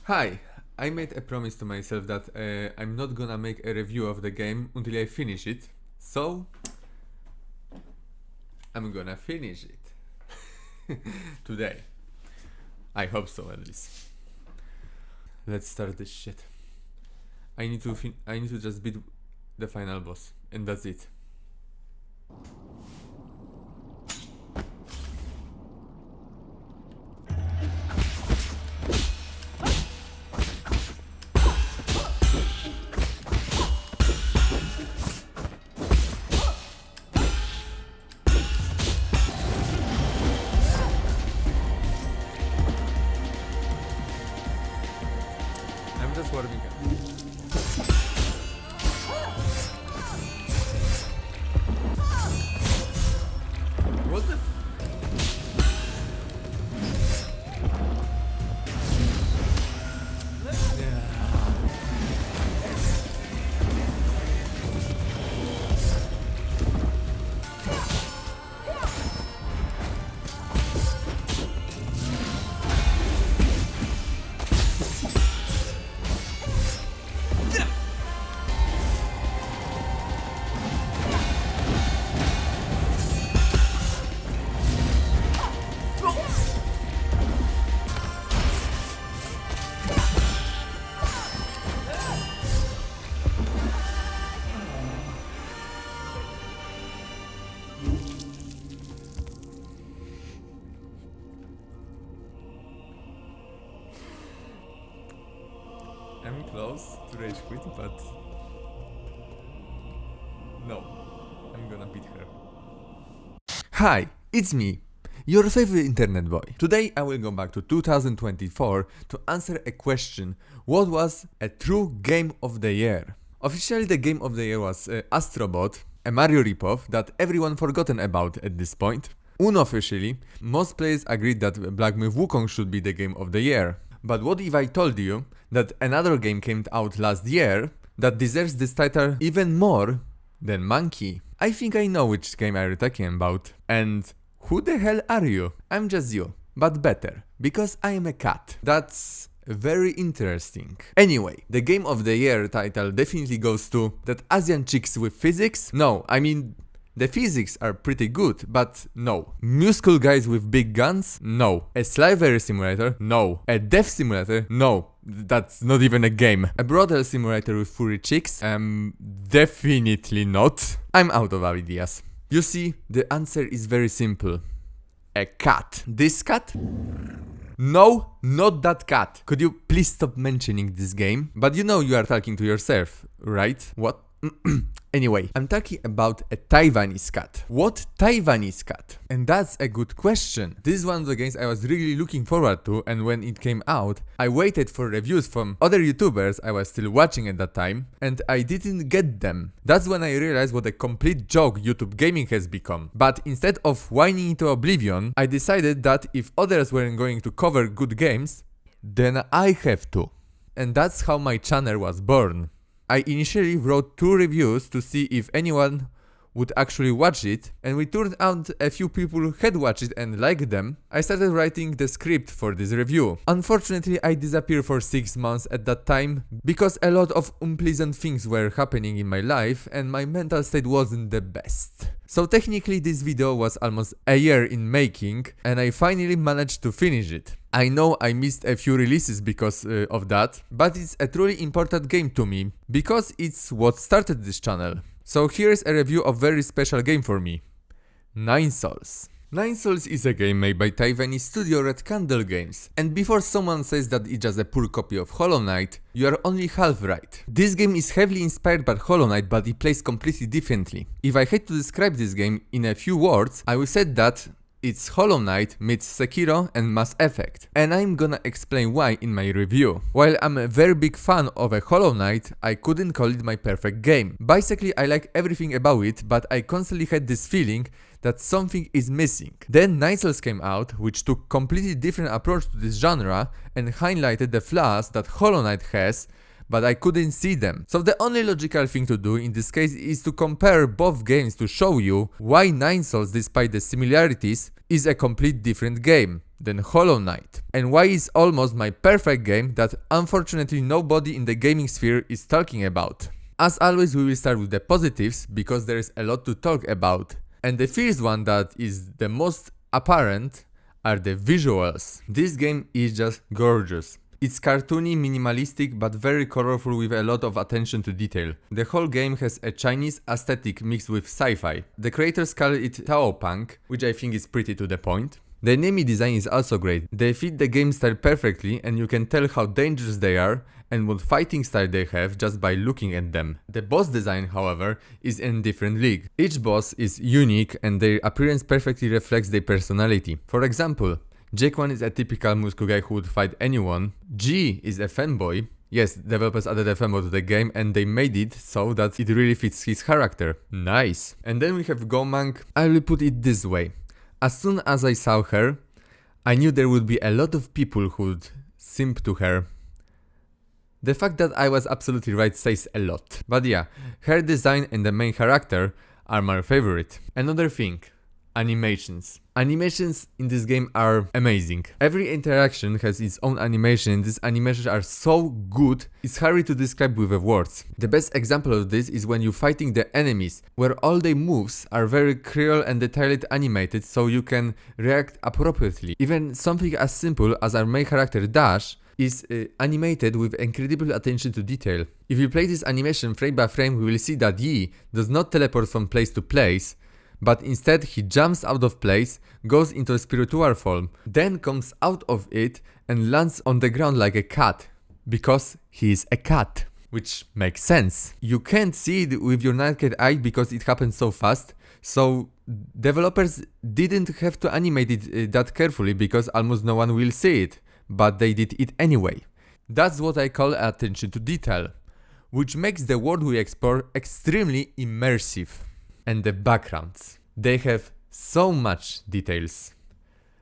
Hi, I made a promise to myself that I'm not gonna make a review of the game until I finish it, so I'm gonna finish it today. I hope so, at least. Let's start this shit. I need to just beat the final boss, and that's it. I'm just warming up. What the I'm close to rage quit, but no, I'm gonna beat her. Hi, it's me, your favorite internet boy. Today I will go back to 2024 to answer a question: what was a true game of the year? Officially the game of the year was Astrobot, a Mario ripoff that everyone forgotten about at this point. Unofficially, most players agreed that Black Myth Wukong should be the game of the year. But what if I told you that another game came out last year that deserves this title even more than Monkey? I think I know which game I'm talking about. And who the hell are you? I'm just you, but better, because I am a cat. That's very interesting. Anyway, the game of the year title definitely goes to that Asian chicks with physics. No, I mean, the physics are pretty good, but no. Muscle guys with big guns? No. A slavery simulator? No. A death simulator? No. That's not even a game. A brothel simulator with furry chicks? Definitely not. I'm out of ideas. You see, the answer is very simple. A cat. This cat? No, not that cat. Could you please stop mentioning this game? But you know you are talking to yourself, right? What? Anyway, I'm talking about a Taiwanese cat. What Taiwanese cat? And that's a good question. This is one of the games I was really looking forward to, and when it came out, I waited for reviews from other YouTubers I was still watching at that time, and I didn't get them. That's when I realized what a complete joke YouTube gaming has become. But instead of whining into oblivion, I decided that if others weren't going to cover good games, then I have to. And that's how my channel was born. I initially wrote 2 reviews to see if anyone would actually watch it, and it turned out a few people had watched it and liked them. I started writing the script for this review. Unfortunately, I disappeared for 6 months at that time because a lot of unpleasant things were happening in my life and my mental state wasn't the best. So technically this video was almost a year in making, and I finally managed to finish it. I know I missed a few releases because of that, but it's a truly important game to me, because it's what started this channel. So here's a review of very special game for me. Nine Sols. Nine Sols is a game made by Taiwanese studio Red Candle Games, and before someone says that it's just a poor copy of Hollow Knight, you are only half right. This game is heavily inspired by Hollow Knight, but it plays completely differently. If I had to describe this game in a few words, I would say that it's Hollow Knight meets Sekiro and Mass Effect, and I'm gonna explain why in my review. While I'm a very big fan of a Hollow Knight, I couldn't call it my perfect game. Basically, I like everything about it, but I constantly had this feeling that something is missing. Then Nine Sols came out, which took completely different approach to this genre and highlighted the flaws that Hollow Knight has, but I couldn't see them. So the only logical thing to do in this case is to compare both games to show you why Nine Sols, despite the similarities, is a complete different game than Hollow Knight, and why it's almost my perfect game that unfortunately nobody in the gaming sphere is talking about. As always, we will start with the positives because there is a lot to talk about, and the first one that is the most apparent are the visuals. This game is just gorgeous. It's cartoony, minimalistic, but very colorful with a lot of attention to detail. The whole game has a Chinese aesthetic mixed with sci-fi. The creators call it Tao Punk, which I think is pretty to the point. The enemy design is also great. They fit the game style perfectly and you can tell how dangerous they are and what fighting style they have just by looking at them. The boss design, however, is in a different league. Each boss is unique and their appearance perfectly reflects their personality. For example, Jack-1 is a typical Muscle guy who would fight anyone. G is a fanboy. Yes, developers added a fanboy to the game and they made it so that it really fits his character. Nice. And then we have Gomang. I will put it this way. As soon as I saw her, I knew there would be a lot of people who would simp to her. The fact that I was absolutely right says a lot. But yeah, her design and the main character are my favorite. Another thing. Animations. Animations in this game are amazing. Every interaction has its own animation and these animations are so good, it's hard to describe with words. The best example of this is when you're fighting the enemies, where all their moves are very clear and detailed animated so you can react appropriately. Even something as simple as our main character Dash is animated with incredible attention to detail. If you play this animation frame by frame, we will see that Yi does not teleport from place to place, but instead he jumps out of place, goes into a spiritual form, then comes out of it and lands on the ground like a cat, because he is a cat. Which makes sense. You can't see it with your naked eye because it happens so fast, so developers didn't have to animate it that carefully because almost no one will see it, but they did it anyway. That's what I call attention to detail, which makes the world we explore extremely immersive. And the backgrounds. They have so much details.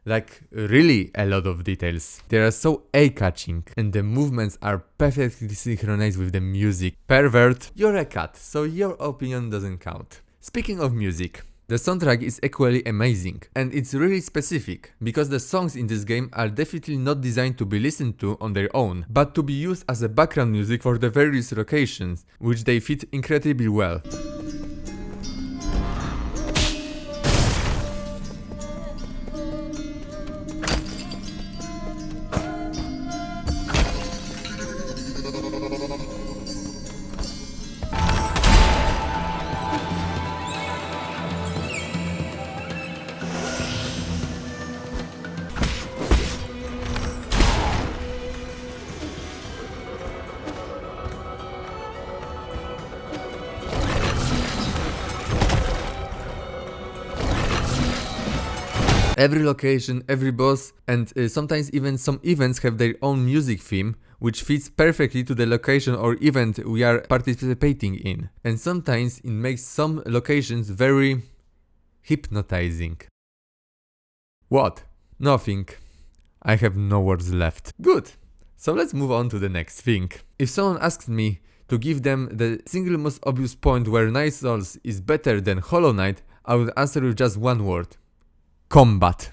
Like really a lot of details. They are so eye-catching and the movements are perfectly synchronized with the music. Pervert, you're a cat, so your opinion doesn't count. Speaking of music, the soundtrack is equally amazing and it's really specific because the songs in this game are definitely not designed to be listened to on their own, but to be used as a background music for the various locations, which they fit incredibly well. Every location, every boss, and sometimes even some events have their own music theme, which fits perfectly to the location or event we are participating in. And sometimes it makes some locations very hypnotizing. What? Nothing. I have no words left. Good. So let's move on to the next thing. If someone asks me to give them the single most obvious point where Nine Sols is better than Hollow Knight, I would answer with just one word. Combat.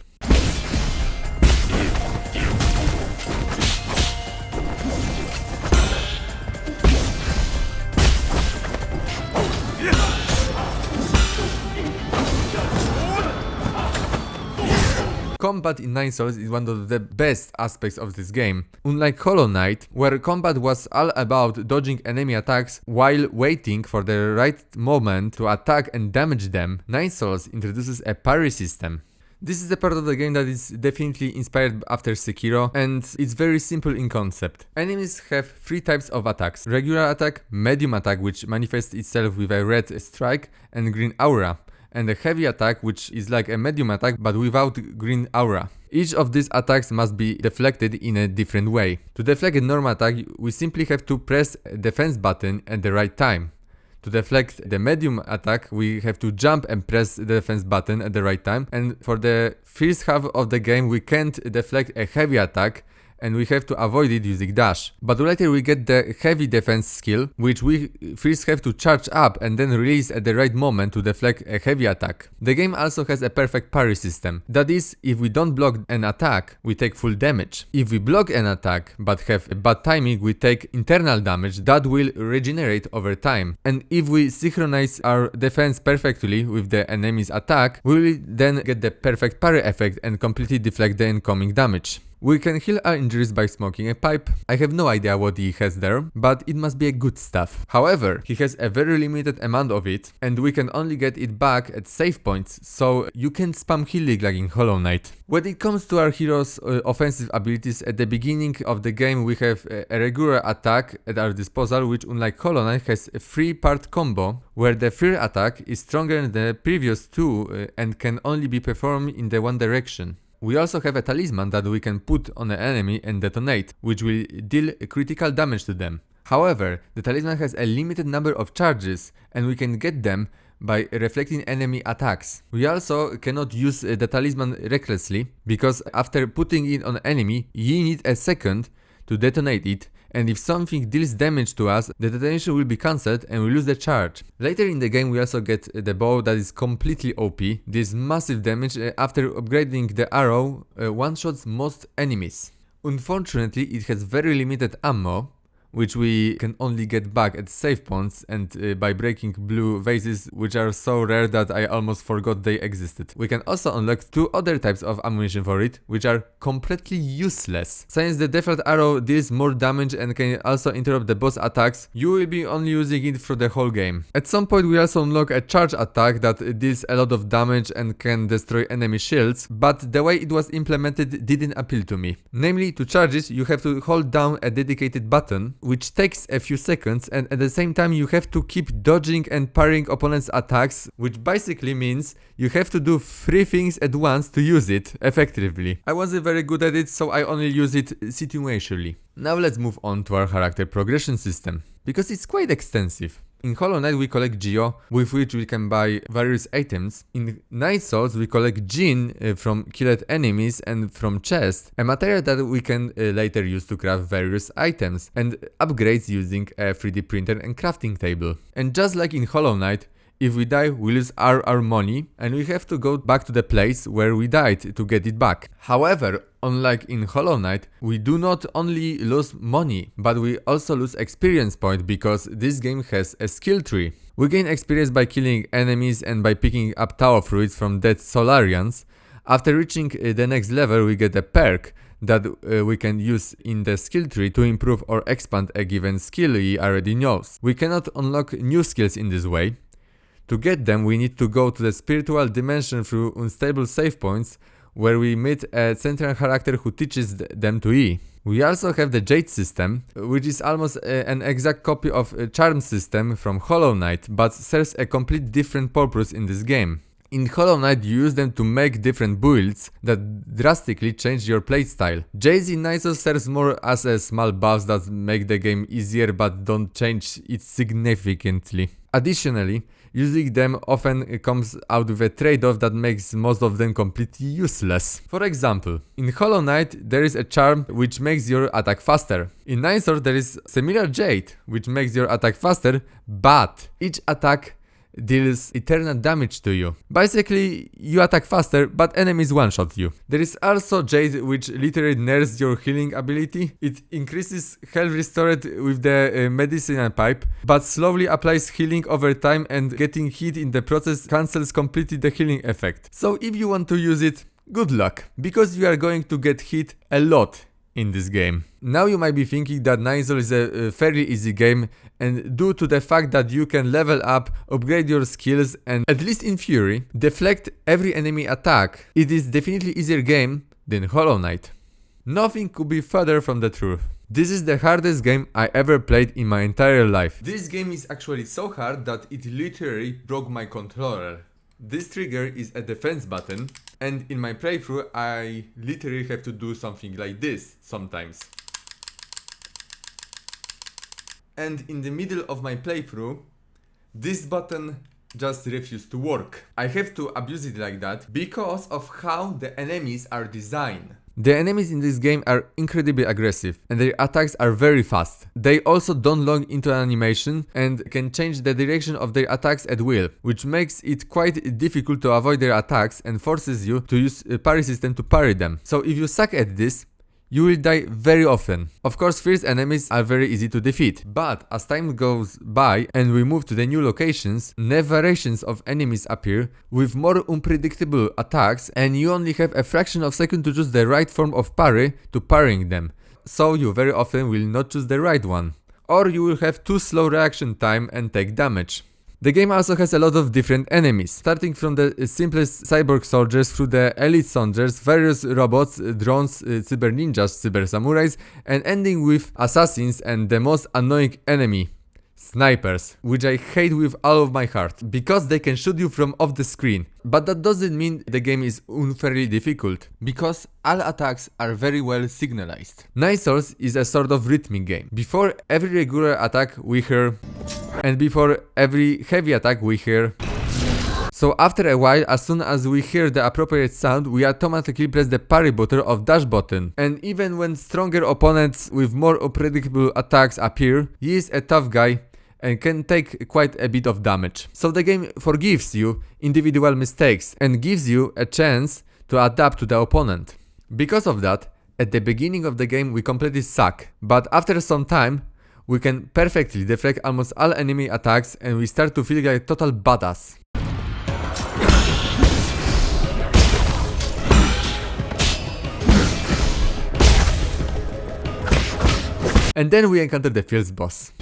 Combat in Nine Sols is one of the best aspects of this game. Unlike Hollow Knight, where combat was all about dodging enemy attacks while waiting for the right moment to attack and damage them, Nine Sols introduces a parry system. This is the part of the game that is definitely inspired after Sekiro, and it's very simple in concept. Enemies have three types of attacks: regular attack, medium attack, which manifests itself with a red strike and green aura, and a heavy attack, which is like a medium attack but without green aura. Each of these attacks must be deflected in a different way. To deflect a normal attack, we simply have to press a defense button at the right time. To deflect the medium attack, we have to jump and press the defense button at the right time, and for the first half of the game we can't deflect a heavy attack and we have to avoid it using dash. But later we get the heavy defense skill, which we first have to charge up and then release at the right moment to deflect a heavy attack. The game also has a perfect parry system. That is, if we don't block an attack, we take full damage. If we block an attack but have bad timing, we take internal damage that will regenerate over time. And if we synchronize our defense perfectly with the enemy's attack, we will then get the perfect parry effect and completely deflect the incoming damage. We can heal our injuries by smoking a pipe. I have no idea what he has there, but it must be a good stuff. However, he has a very limited amount of it, and we can only get it back at save points, so you can spam healing like in Hollow Knight. When it comes to our hero's offensive abilities, at the beginning of the game we have a regular attack at our disposal, which unlike Hollow Knight has a 3-part combo, where the third attack is stronger than the previous two and can only be performed in the one direction. We also have a talisman that we can put on an enemy and detonate, which will deal critical damage to them. However, the talisman has a limited number of charges and we can get them by reflecting enemy attacks. We also cannot use the talisman recklessly, because after putting it on an enemy, you need a second to detonate it, and if something deals damage to us, the detonation will be cancelled and we lose the charge. Later in the game we also get the bow that is completely OP. This massive damage after upgrading the arrow one-shots most enemies. Unfortunately, it has very limited ammo, which we can only get back at save points and by breaking blue vases, which are so rare that I almost forgot they existed. We can also unlock 2 other types of ammunition for it, which are completely useless. Since the default arrow deals more damage and can also interrupt the boss attacks, you will be only using it for the whole game. At some point we also unlock a charge attack that deals a lot of damage and can destroy enemy shields, but the way it was implemented didn't appeal to me. Namely, to charge it you have to hold down a dedicated button, which takes a few seconds, and at the same time you have to keep dodging and parrying opponents' attacks, which basically means you have to do 3 things at once to use it effectively. I wasn't very good at it, so I only use it situationally. Now let's move on to our character progression system, because it's quite extensive. In Hollow Knight we collect Geo, with which we can buy various items. In Night Souls we collect Gin from killed enemies and from chests, a material that we can later use to craft various items, and upgrades using a 3D printer and crafting table. And just like in Hollow Knight, if we die, we lose our money and we have to go back to the place where we died to get it back. However, unlike in Hollow Knight, we do not only lose money, but we also lose experience point, because this game has a skill tree. We gain experience by killing enemies and by picking up Tao fruits from dead Solarians. After reaching the next level, we get a perk that we can use in the skill tree to improve or expand a given skill we already knows. We cannot unlock new skills in this way. To get them, we need to go to the spiritual dimension through unstable save points, where we meet a central character who teaches them to E. We also have the Jade system, which is almost an exact copy of a charm system from Hollow Knight, but serves a complete different purpose in this game. In Hollow Knight you use them to make different builds that drastically change your playstyle. Jades in Night Souls serves more as a small buffs that make the game easier but don't change it significantly. Additionally, using them often comes out with a trade-off that makes most of them completely useless. For example, in Hollow Knight there is a charm which makes your attack faster. In Night Souls there is similar Jade which makes your attack faster, but each attack deals eternal damage to you. Basically, you attack faster, but enemies one-shot you. There is also Jade, which literally nerfs your healing ability. It increases health restored with the medicinal pipe, but slowly applies healing over time, and getting hit in the process cancels completely the healing effect. So if you want to use it, good luck, because you are going to get hit a lot in this game. Now you might be thinking that Night Souls is a fairly easy game, and due to the fact that you can level up, upgrade your skills, and at least in theory, deflect every enemy attack, it is definitely easier game than Hollow Knight. Nothing could be further from the truth. This is the hardest game I ever played in my entire life. This game is actually so hard that it literally broke my controller. This trigger is a defense button, and in my playthrough I literally have to do something like this sometimes. And in the middle of my playthrough, this button just refused to work. I have to abuse it like that because of how the enemies are designed. The enemies in this game are incredibly aggressive and their attacks are very fast. They also don't log into an animation and can change the direction of their attacks at will, which makes it quite difficult to avoid their attacks and forces you to use a parry system to parry them. So if you suck at this, you will die very often. Of course, first enemies are very easy to defeat, but as time goes by and we move to the new locations, new variations of enemies appear with more unpredictable attacks and you only have a fraction of a second to choose the right form of parry to parrying them. So you very often will not choose the right one. Or you will have too slow reaction time and take damage. The game also has a lot of different enemies, starting from the simplest cyborg soldiers through the elite soldiers, various robots, drones, cyber ninjas, cyber samurais, and ending with assassins and the most annoying enemy, snipers, which I hate with all of my heart, because they can shoot you from off the screen. But that doesn't mean the game is unfairly difficult, because all attacks are very well signalized. Night Souls is a sort of rhythmic game. Before every regular attack we hear, and before every heavy attack we hear. So after a while, as soon as we hear the appropriate sound, we automatically press the parry button or dash button. And even when stronger opponents with more unpredictable attacks appear, he is a tough guy and can take quite a bit of damage. So the game forgives you individual mistakes and gives you a chance to adapt to the opponent. Because of that, at the beginning of the game we completely suck, but after some time we can perfectly deflect almost all enemy attacks and we start to feel like total badass. And then we encounter the first boss.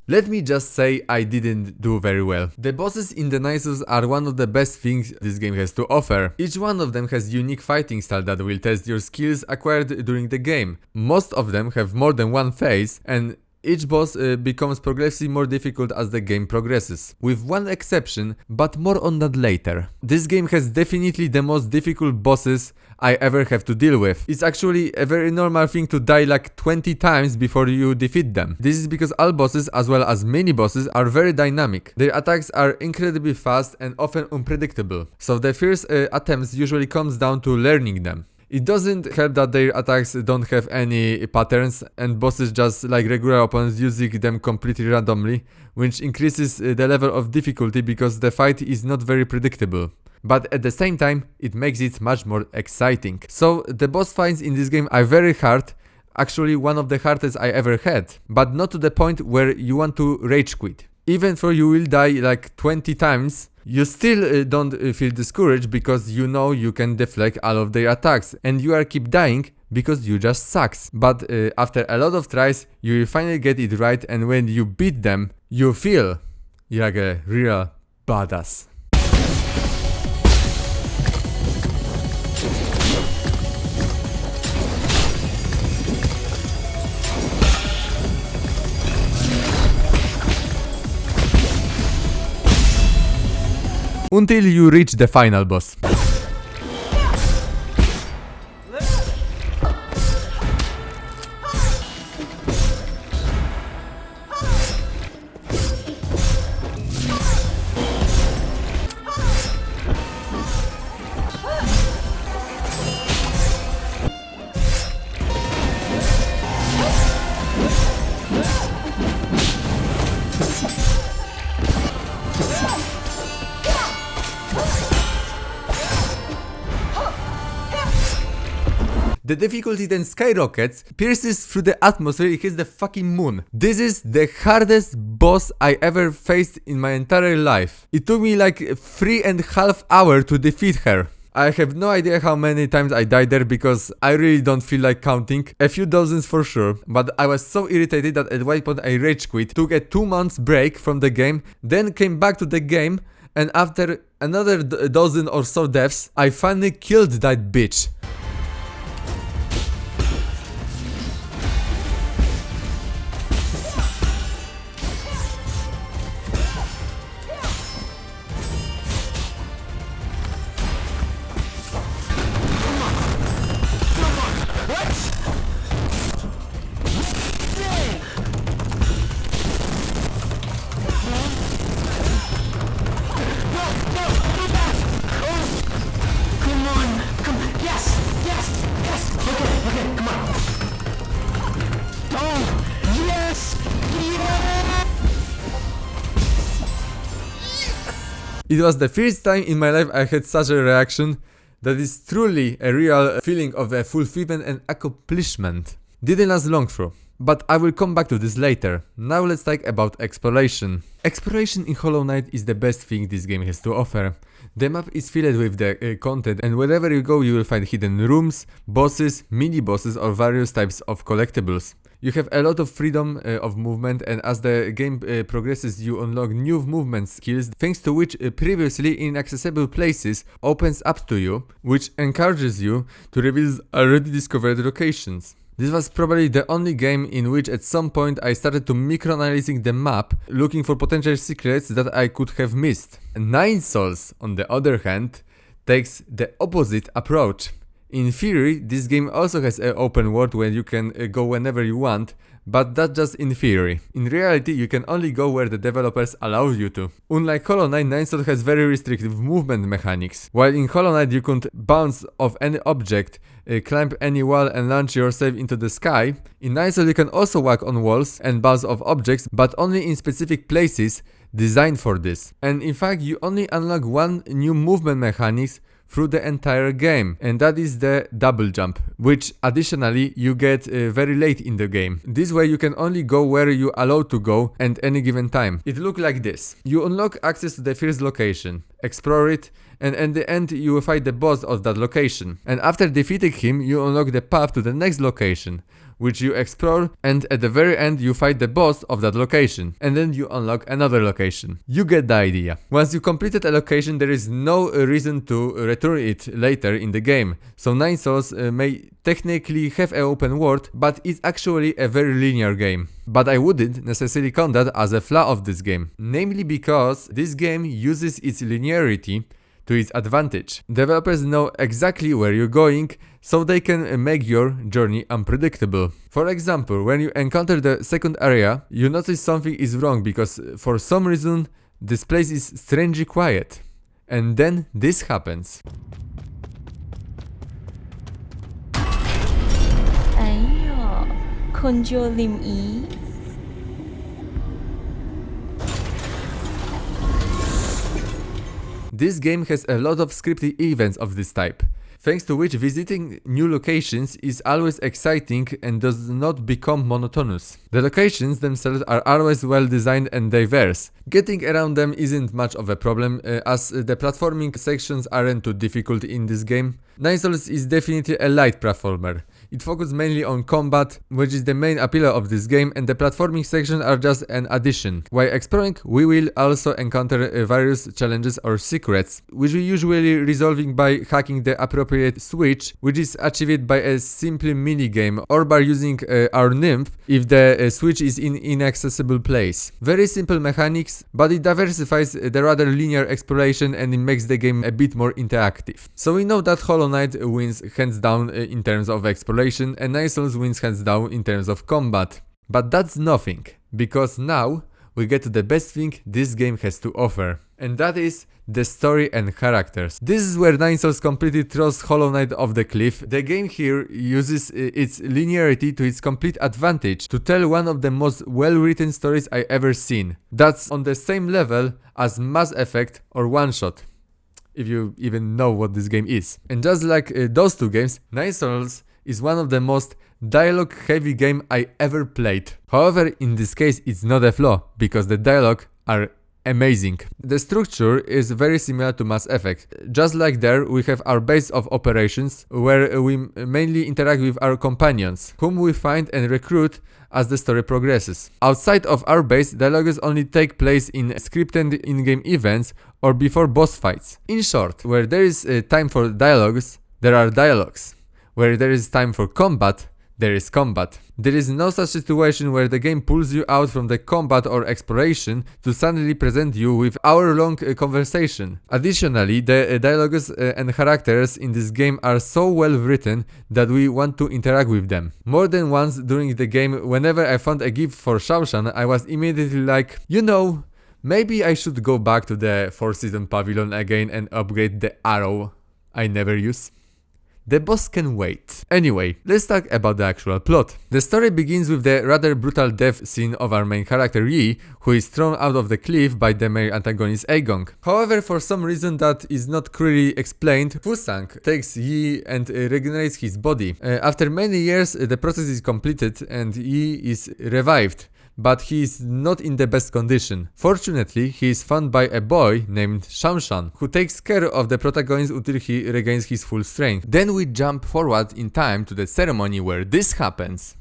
Let me just say I didn't do very well. The bosses in the Night Souls are one of the best things this game has to offer. Each one of them has unique fighting style that will test your skills acquired during the game. Most of them have more than one phase and each boss becomes progressively more difficult as the game progresses. With one exception, but more on that later. This game has definitely the most difficult bosses I ever have to deal with. It's actually a very normal thing to die like 20 times before you defeat them. This is because all bosses as well as mini bosses are very dynamic. Their attacks are incredibly fast and often unpredictable. So the first attempts usually comes down to learning them. It doesn't help that their attacks don't have any patterns and bosses just like regular opponents using them completely randomly, which increases the level of difficulty because the fight is not very predictable. But at the same time, it makes it much more exciting. So the boss fights in this game are very hard, actually one of the hardest I ever had, but not to the point where you want to rage quit. Even though you will die like 20 times, you still don't feel discouraged because you know you can deflect all of their attacks and you are keep dying because you just sucks. But after a lot of tries, you will finally get it right and when you beat them, you feel like a real badass. Until you reach the final boss. The difficulty then skyrockets, pierces through the atmosphere, it hits the fucking moon. This is the hardest boss I ever faced in my entire life. It took me like 3.5 hours to defeat her. I have no idea how many times I died there because I really don't feel like counting. A few dozens for sure, but I was so irritated that at one point I rage quit, took a 2 months break from the game, then came back to the game and after another dozen or so deaths, I finally killed that bitch. It was the first time in my life I had such a reaction that is truly a real feeling of a fulfillment and accomplishment. Didn't last long though, but I will come back to this later. Now let's talk about exploration. Exploration in Hollow Knight is the best thing this game has to offer. The map is filled with the content, and wherever you go you will find hidden rooms, bosses, mini-bosses or various types of collectibles. You have a lot of freedom of movement, and as the game progresses you unlock new movement skills, thanks to which previously inaccessible places opens up to you, which encourages you to reveal already discovered locations. This was probably the only game in which at some point I started to microanalyzing the map, looking for potential secrets that I could have missed. Nine Sols, on the other hand, takes the opposite approach. In theory, this game also has an open world where you can go whenever you want, but that's just in theory. In reality, you can only go where the developers allow you to. Unlike Hollow Knight, Nine Sols has very restrictive movement mechanics. While in Hollow Knight you could bounce off any object, climb any wall and launch yourself into the sky, in Nine Sols you can also walk on walls and bounce off objects, but only in specific places designed for this. And in fact, you only unlock one new movement mechanics through the entire game, and that is the double jump, which additionally you get very late in the game. This way you can only go where you are allowed to go at any given time. It looks like this. You unlock access to the first location, explore it, and at the end you will fight the boss of that location. And after defeating him you unlock the path to the next location, which you explore, and at the very end you fight the boss of that location, and then you unlock another location. You get the idea. Once you completed a location, there is no reason to return it later in the game, so Nine Sols may technically have an open world, but it's actually a very linear game. But I wouldn't necessarily count that as a flaw of this game, namely because this game uses its linearity to its advantage. Developers know exactly where you're going, so they can make your journey unpredictable. For example, when you encounter the second area, you notice something is wrong because for some reason this place is strangely quiet. And then this happens. 哎呀，คนโจลิมอี This game has a lot of scripted events of this type, thanks to which visiting new locations is always exciting and does not become monotonous. The locations themselves are always well designed and diverse. Getting around them isn't much of a problem, as the platforming sections aren't too difficult in this game. Nine Sols is definitely a light platformer. It focuses mainly on combat, which is the main appeal of this game, and the platforming sections are just an addition. While exploring, we will also encounter various challenges or secrets, which we usually resolving by hacking the appropriate switch, which is achieved by a simple minigame or by using our nymph if the switch is in inaccessible place. Very simple mechanics, but it diversifies the rather linear exploration and it makes the game a bit more interactive. So we know that Hollow Knight wins hands down in terms of exploration, and Nine Sols wins hands down in terms of combat. But that's nothing, because now we get to the best thing this game has to offer, and that is the story and characters. This is where Nine Sols completely throws Hollow Knight off the cliff. The game here uses its linearity to its complete advantage to tell one of the most well-written stories I ever seen. That's on the same level as Mass Effect or One Shot, if you even know what this game is. And just like those two games, Nine Sols is one of the most dialogue-heavy game I ever played. However, in this case it's not a flaw, because the dialogue are amazing. The structure is very similar to Mass Effect. Just like there, we have our base of operations, where we mainly interact with our companions, whom we find and recruit as the story progresses. Outside of our base, dialogues only take place in scripted in-game events or before boss fights. In short, where there is time for dialogues, there are dialogues. Where there is time for combat, there is combat. There is no such situation where the game pulls you out from the combat or exploration to suddenly present you with hour-long conversation. Additionally, the dialogues and characters in this game are so well written that we want to interact with them. More than once during the game, whenever I found a gift for Shaoshan, I was immediately like, you know, maybe I should go back to the Four Seasons Pavilion again and upgrade the arrow I never use. The boss can wait. Anyway, let's talk about the actual plot. The story begins with the rather brutal death scene of our main character Yi, who is thrown out of the cliff by the main antagonist Aegong. However, for some reason that is not clearly explained, Fusang takes Yi and regenerates his body. After many years, the process is completed and Yi is revived, but he is not in the best condition. Fortunately, he is found by a boy named Shanshan, who takes care of the protagonist until he regains his full strength. Then we jump forward in time to the ceremony where this happens.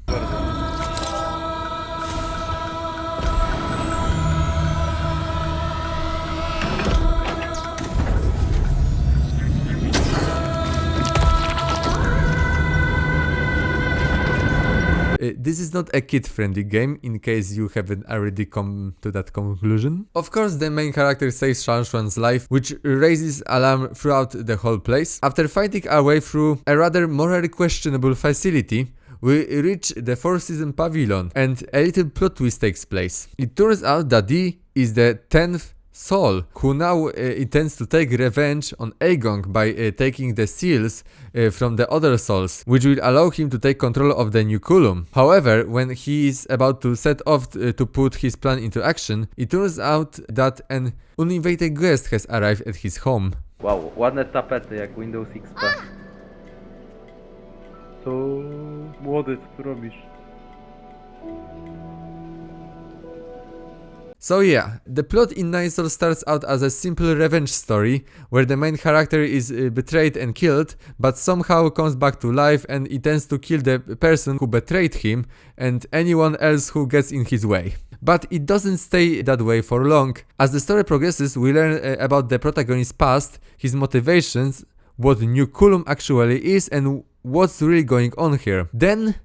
This is not a kid-friendly game, in case you haven't already come to that conclusion. Of course, the main character saves Shanshuan's life, which raises alarm throughout the whole place. After fighting our way through a rather morally questionable facility, we reach the Four Seasons Pavilion, and a little plot twist takes place. It turns out that Yi is the 10th soul, who now intends to take revenge on Aegong by taking the seals from the other souls, which will allow him to take control of the Nuculum. However, when he is about to set off to put his plan into action, it turns out that an uninvited guest has arrived at his home. Wow, ładne tapety jak Windows XP. To młody, co tu robisz? So yeah, the plot in Nine Souls starts out as a simple revenge story, where the main character is betrayed and killed, but somehow comes back to life and intends to kill the person who betrayed him and anyone else who gets in his way. But it doesn't stay that way for long. As the story progresses, we learn about the protagonist's past, his motivations, what Nuculum actually is and what's really going on here. Then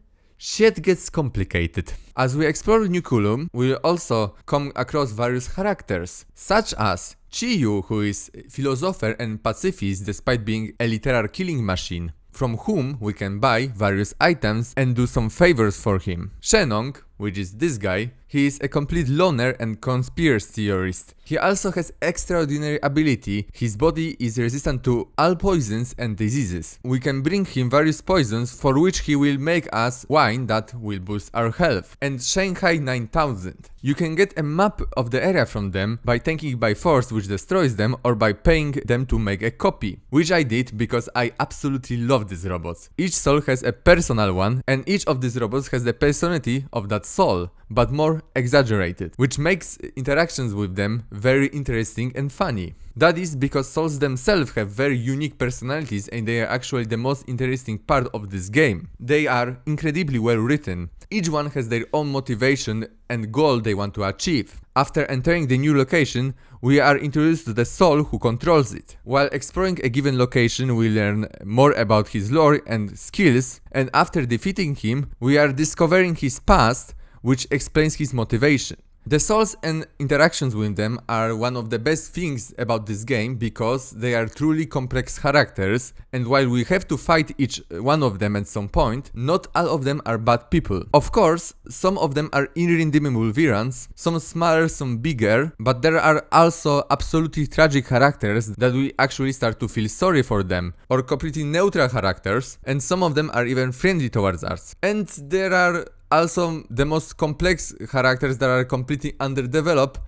shit gets complicated. As we explore Nuculum, we'll also come across various characters, such as Chiyu, who is a philosopher and pacifist despite being a literal killing machine, from whom we can buy various items and do some favors for him. Shenong, which is this guy, he is a complete loner and conspiracy theorist. He also has extraordinary ability. His body is resistant to all poisons and diseases. We can bring him various poisons for which he will make us wine that will boost our health. And Shanghai 9000. You can get a map of the area from them by taking it by force, which destroys them, or by paying them to make a copy. Which I did because I absolutely love these robots. Each soul has a personal one, and each of these robots has the personality of that soul, but more exaggerated, which makes interactions with them very interesting and funny. That is because souls themselves have very unique personalities and they are actually the most interesting part of this game. They are incredibly well written. Each one has their own motivation and goal they want to achieve. After entering the new location, we are introduced to the soul who controls it. While exploring a given location, we learn more about his lore and skills, and after defeating him, we are discovering his past, which explains his motivation. The souls and interactions with them are one of the best things about this game because they are truly complex characters, and while we have to fight each one of them at some point, not all of them are bad people. Of course, some of them are irredeemable villains, some smaller, some bigger, but there are also absolutely tragic characters that we actually start to feel sorry for them, or completely neutral characters, and some of them are even friendly towards us. And there are also the most complex characters that are completely underdeveloped,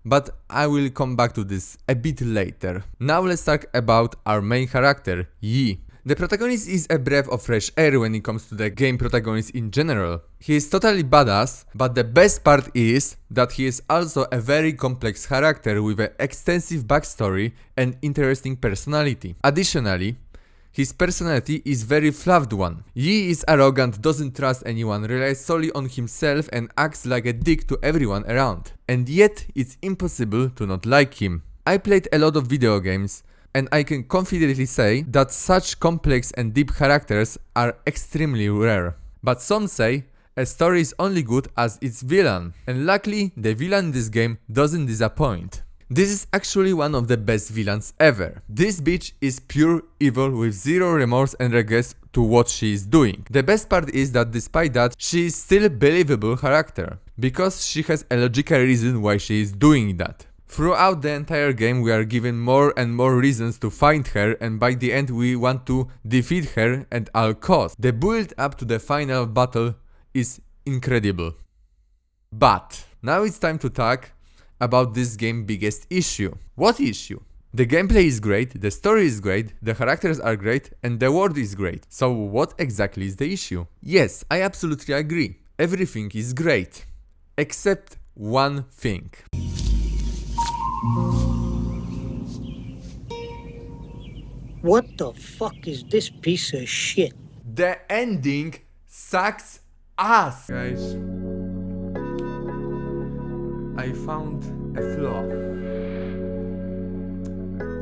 but I will come back to this a bit later. Now let's talk about our main character, Yi. The protagonist is a breath of fresh air when it comes to the game protagonist in general. He is totally badass, but the best part is that he is also a very complex character with an extensive backstory and interesting personality. Additionally, his personality is very fluffed one. Yi is arrogant, doesn't trust anyone, relies solely on himself and acts like a dick to everyone around. And yet, it's impossible to not like him. I played a lot of video games, and I can confidently say that such complex and deep characters are extremely rare. But some say a story is only good as its villain, and luckily the villain in this game doesn't disappoint. This is actually one of the best villains ever. This bitch is pure evil with zero remorse and regrets to what she is doing. The best part is that despite that, she is still a believable character, because she has a logical reason why she is doing that. Throughout the entire game we are given more and more reasons to find her, and by the end we want to defeat her at all costs. The build up to the final battle is incredible. But now it's time to talk about this game's biggest issue. What issue? The gameplay is great, the story is great, the characters are great, and the world is great. So what exactly is the issue? Yes, I absolutely agree. Everything is great. Except one thing. What the fuck is this piece of shit? The ending sucks ass! Guys, I found a flaw.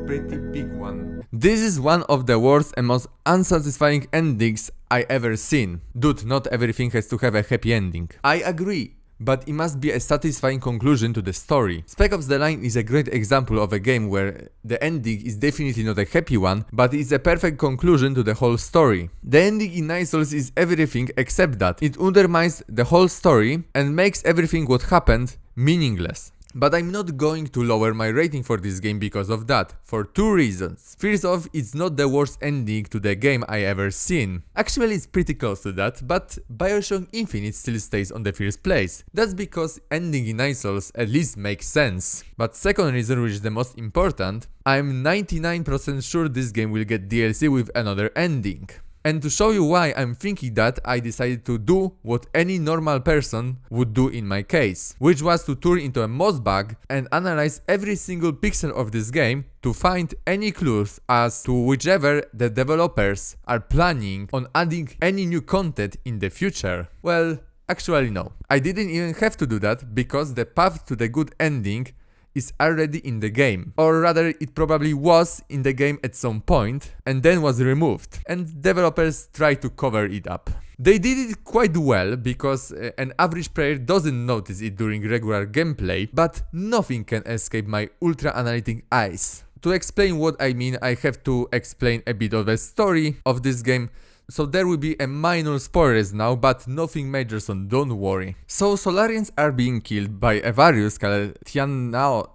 Pretty big one. This is one of the worst and most unsatisfying endings I ever seen. Dude, not everything has to have a happy ending. I agree, but it must be a satisfying conclusion to the story. Spec Ops The Line is a great example of a game where the ending is definitely not a happy one, but it's a perfect conclusion to the whole story. The ending in Night Souls is everything except that. It undermines the whole story and makes everything what happened meaningless. But I'm not going to lower my rating for this game because of that, for two reasons. First off, it's not the worst ending to the game I ever seen. Actually, it's pretty close to that, but Bioshock Infinite still stays on the first place. That's because ending in Night Souls at least makes sense. But second reason, which is the most important, I'm 99% sure this game will get DLC with another ending. And to show you why I'm thinking that, I decided to do what any normal person would do in my case, which was to turn into a Mossbag and analyze every single pixel of this game to find any clues as to whichever the developers are planning on adding any new content in the future. Well, actually no. I didn't even have to do that because the path to the good ending is already in the game, or rather it probably was in the game at some point and then was removed, and developers tried to cover it up. They did it quite well because an average player doesn't notice it during regular gameplay, but nothing can escape my ultra analytic eyes. To explain what I mean, I have to explain a bit of the story of this game. So there will be a minor spoilers now, but nothing major, so don't worry. So Solarians are being killed by a virus called Tiannao,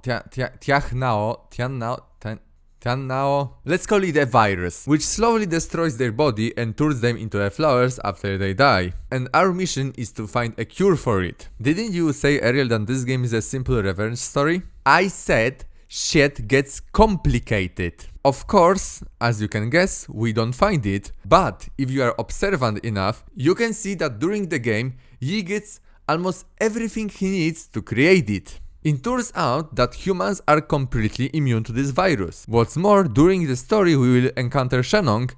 let's call it a virus, which slowly destroys their body and turns them into flowers after they die. And our mission is to find a cure for it. Didn't you say, Ariel, that this game is a simple revenge story? I said shit gets complicated. Of course, as you can guess, we don't find it, but if you are observant enough, you can see that during the game, Yi gets almost everything he needs to create it. It turns out that humans are completely immune to this virus. What's more, during the story we will encounter Shenong,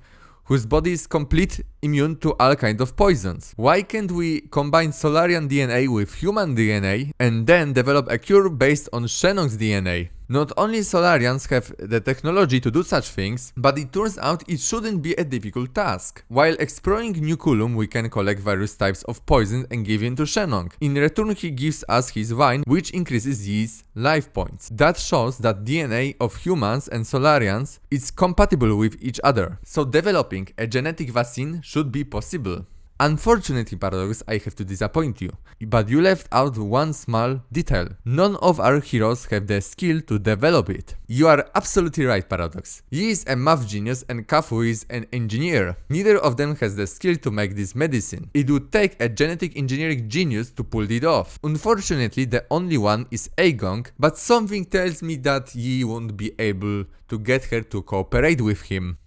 whose body is completely immune to all kinds of poisons. Why can't we combine Solarian DNA with human DNA and then develop a cure based on Shenong's DNA? Not only Solarians have the technology to do such things, but it turns out it shouldn't be a difficult task. While exploring Nuculum, we can collect various types of poison and give in to Shenong. In return, he gives us his wine, which increases Yi's life points. That shows that DNA of humans and Solarians is compatible with each other. So developing a genetic vaccine should be possible. Unfortunately, Paradox, I have to disappoint you, but you left out one small detail. None of our heroes have the skill to develop it. You are absolutely right, Paradox. Yi is a math genius and Kafu is an engineer. Neither of them has the skill to make this medicine. It would take a genetic engineering genius to pull it off. Unfortunately, the only one is Agong, but something tells me that Yi won't be able to get her to cooperate with him.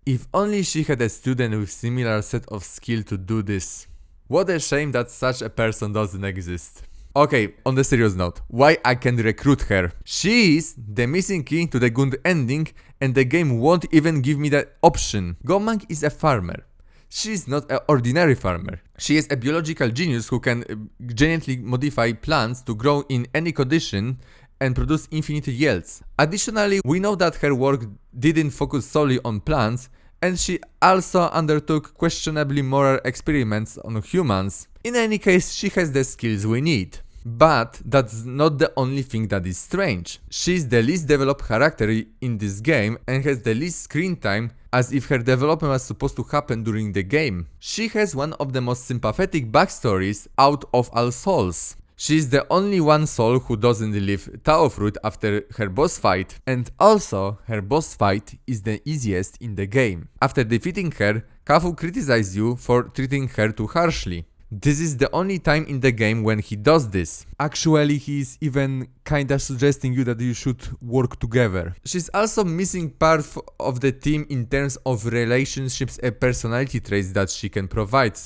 If only she had a student with similar set of skill to do this. What a shame that such a person doesn't exist. Okay, on the serious note, why I can recruit her? She is the missing key to the good ending and the game won't even give me that option. Gomang is a farmer. She is not an ordinary farmer. She is a biological genius who can genetically modify plants to grow in any condition and produce infinite yields. Additionally, we know that her work didn't focus solely on plants, and she also undertook questionably moral experiments on humans. In any case, she has the skills we need. But that's not the only thing that is strange. She's the least developed character in this game and has the least screen time, as if her development was supposed to happen during the game. She has one of the most sympathetic backstories out of all souls. She's the only one soul who doesn't leave Tao Fruit after her boss fight, and also her boss fight is the easiest in the game. After defeating her, Kafu criticizes you for treating her too harshly. This is the only time in the game when he does this. Actually, he is even kinda suggesting you that you should work together. She's also missing part of the team in terms of relationships and personality traits that she can provide,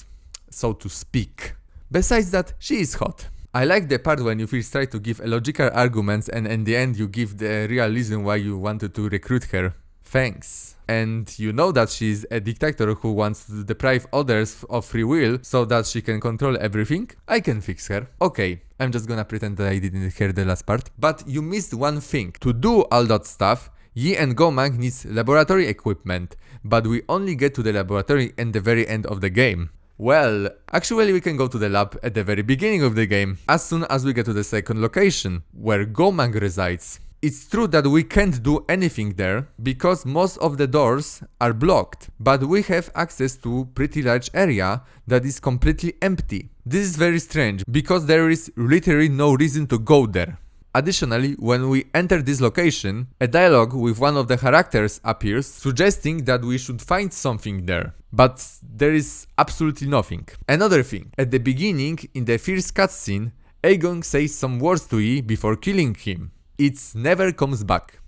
so to speak. Besides that, she is hot. I like the part when you first try to give logical arguments and in the end you give the real reason why you wanted to recruit her. Thanks. And you know that she's a dictator who wants to deprive others of free will so that she can control everything. I can fix her. Okay, I'm just gonna pretend that I didn't hear the last part. But you missed one thing. To do all that stuff, Yi and Gomang needs laboratory equipment, but we only get to the laboratory at the very end of the game. Well, actually we can go to the lab at the very beginning of the game, as soon as we get to the second location, where Gomang resides. It's true that we can't do anything there, because most of the doors are blocked, but we have access to pretty large area that is completely empty. This is very strange, because there is literally no reason to go there. Additionally, when we enter this location, a dialogue with one of the characters appears, suggesting that we should find something there. But there is absolutely nothing. Another thing, at the beginning, in the first cutscene, Aegon says some words to Yi before killing him. It never comes back.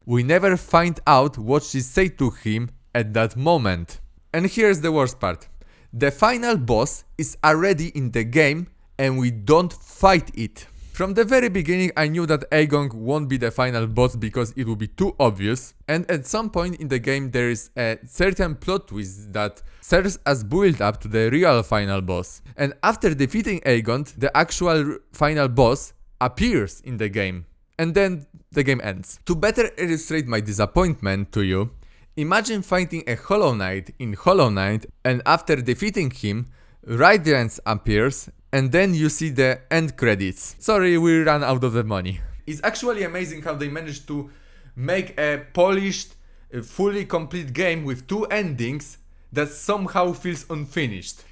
We never find out what she said to him at that moment. And here's the worst part. The final boss is already in the game and we don't fight it. From the very beginning I knew that Aegon won't be the final boss because it would be too obvious, and at some point in the game there is a certain plot twist that serves as build up to the real final boss. And after defeating Aegon, the actual final boss appears in the game. And then the game ends. To better illustrate my disappointment to you, imagine fighting a Hollow Knight in Hollow Knight and after defeating him, Radiance appears and then you see the end credits. Sorry, we ran out of the money. It's actually amazing how they managed to make a polished, fully complete game with two endings that somehow feels unfinished.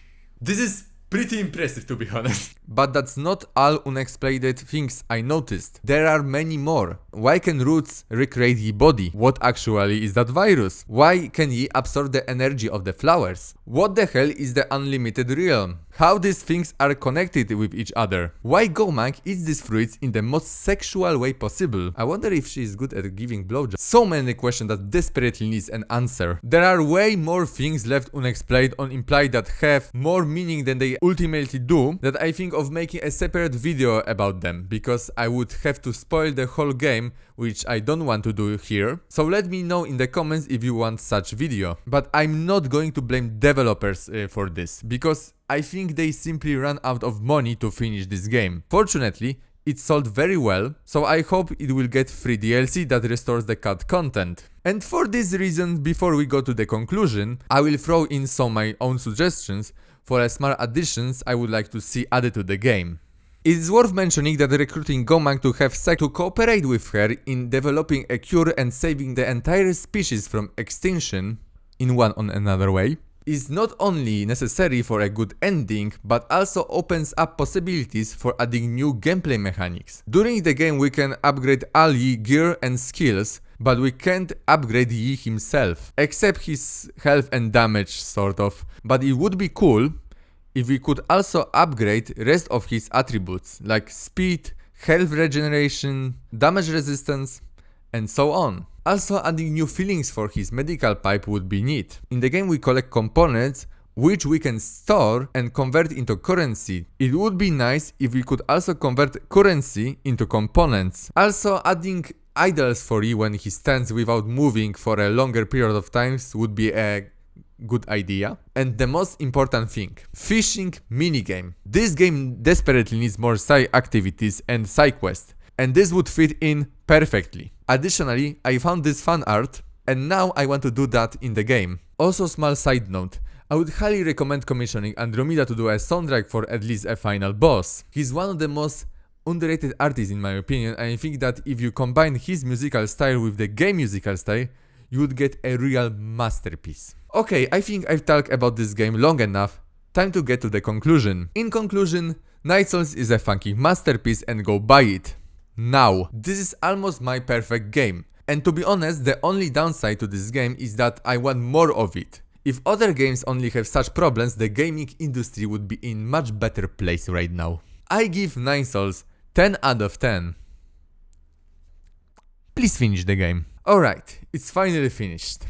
This is pretty impressive, to be honest. But that's not all unexplained things I noticed. There are many more. Why can roots recreate Yi body? What actually is that virus? Why can Yi absorb the energy of the flowers? What the hell is the unlimited realm? How these things are connected with each other? Why Gomang eats these fruits in the most sexual way possible? I wonder if she is good at giving blowjobs. So many questions that desperately needs an answer. There are way more things left unexplained or implied that have more meaning than they ultimately do, that I think of making a separate video about them, because I would have to spoil the whole game, which I don't want to do here. So let me know in the comments if you want such video. But I'm not going to blame developers for this, because I think they simply ran out of money to finish this game. Fortunately, it sold very well, so I hope it will get free DLC that restores the cut content. And for this reason, before we go to the conclusion, I will throw in some of my own suggestions for smart additions I would like to see added to the game. It is worth mentioning that recruiting Gomang to have sex to cooperate with her in developing a cure and saving the entire species from extinction, in one or another way, is not only necessary for a good ending, but also opens up possibilities for adding new gameplay mechanics. During the game we can upgrade all Yi gear and skills, but we can't upgrade Yi himself, except his health and damage sort of. But it would be cool if we could also upgrade rest of his attributes, like speed, health regeneration, damage resistance, and so on. Also, adding new fillings for his medical pipe would be neat. In the game we collect components which we can store and convert into currency. It would be nice if we could also convert currency into components. Also, adding idols for Yi when he stands without moving for a longer period of time would be a good idea. And the most important thing, fishing minigame. This game desperately needs more side activities and side quests, and this would fit in perfectly. Additionally, I found this fan art and now I want to do that in the game. Also, small side note, I would highly recommend commissioning Andromeda to do a soundtrack for at least a final boss. He's one of the most underrated artists in my opinion, and I think that if you combine his musical style with the game musical style, you would get a real masterpiece. Okay, I think I've talked about this game long enough. Time to get to the conclusion. In conclusion, Night Souls is a fucking masterpiece and go buy it. Now, this is almost my perfect game. And to be honest, the only downside to this game is that I want more of it. If other games only have such problems, the gaming industry would be in much better place right now. I give Night Souls 10 out of 10. Please finish the game. Alright, it's finally finished.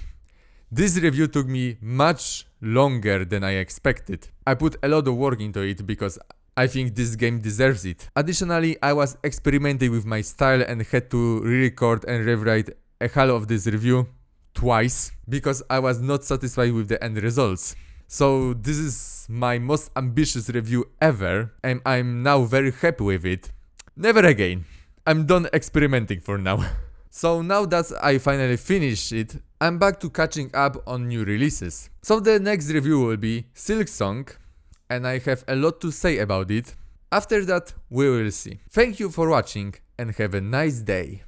This review took me much longer than I expected. I put a lot of work into it because I think this game deserves it. Additionally, I was experimenting with my style and had to re-record and rewrite a half of this review twice because I was not satisfied with the end results. So this is my most ambitious review ever and I'm now very happy with it. Never again. I'm done experimenting for now. So now that I finally finished it, I'm back to catching up on new releases. So the next review will be Silksong, and I have a lot to say about it. After that, we will see. Thank you for watching and have a nice day.